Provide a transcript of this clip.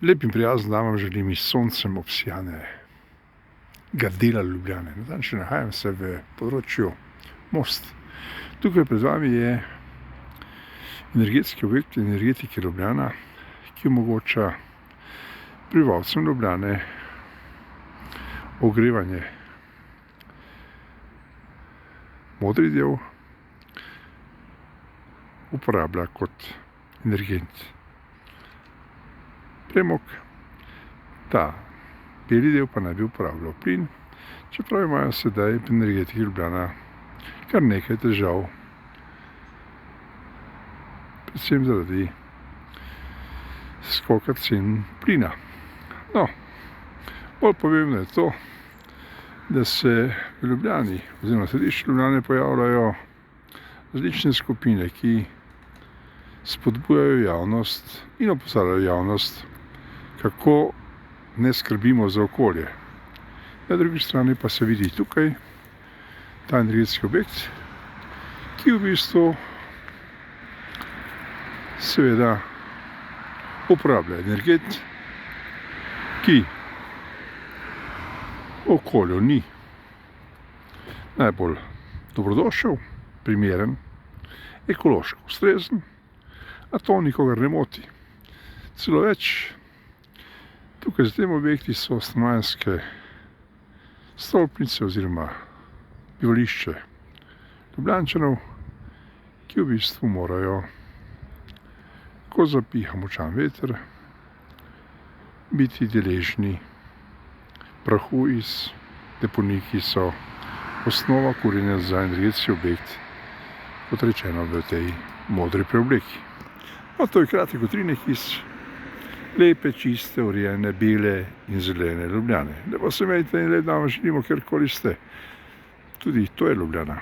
Lep in prijazen dan vam želim iz soncem obsijanega dela Ljubljane. Natančno nahajam se v področju Most. Tukaj pred vami je energetski objekt Energetike Ljubljana, ki omogoča prebivalcem Ljubljane ogrevanje. Modri del uporablja kot energent premog, ta beli del pa naj bi uporabljal plin, čeprav imajo sedaj pri Energetiki Ljubljana kar nekaj težav, predvsem zaradi skoka cen plina. No, bolj pomembno je to, da se v Ljubljani oziroma središču Ljubljane pojavljajo različne skupine, ki spodbujajo javnost in opozarjajo javnost, kako ne skrbimo za okolje. Na drugi strani pa se vidi tukaj ta energetski objekt, ki v bistvu seveda uporablja energent, ki okolju ni najbolj dobrodošel, primeren, ekološko ustrezen, a to nikogar ne moti. Celo več, tukaj za tem objekti so stanovanjske stolpnice oziroma bivališče Ljubljančanov, ki v bistvu morajo, ko zapiha močan veter, biti deležni prahu iz deponij, ki so osnova kurjenja za energetski objekt, kot rečeno v tej modri preobleki. No, to je kratek utrinek iz lepe, čiste, urejene, bele in zelene Ljubljane. Lepo se imejte in lep dan vam želimo, kjerkoli ste. Tudi to je Ljubljana.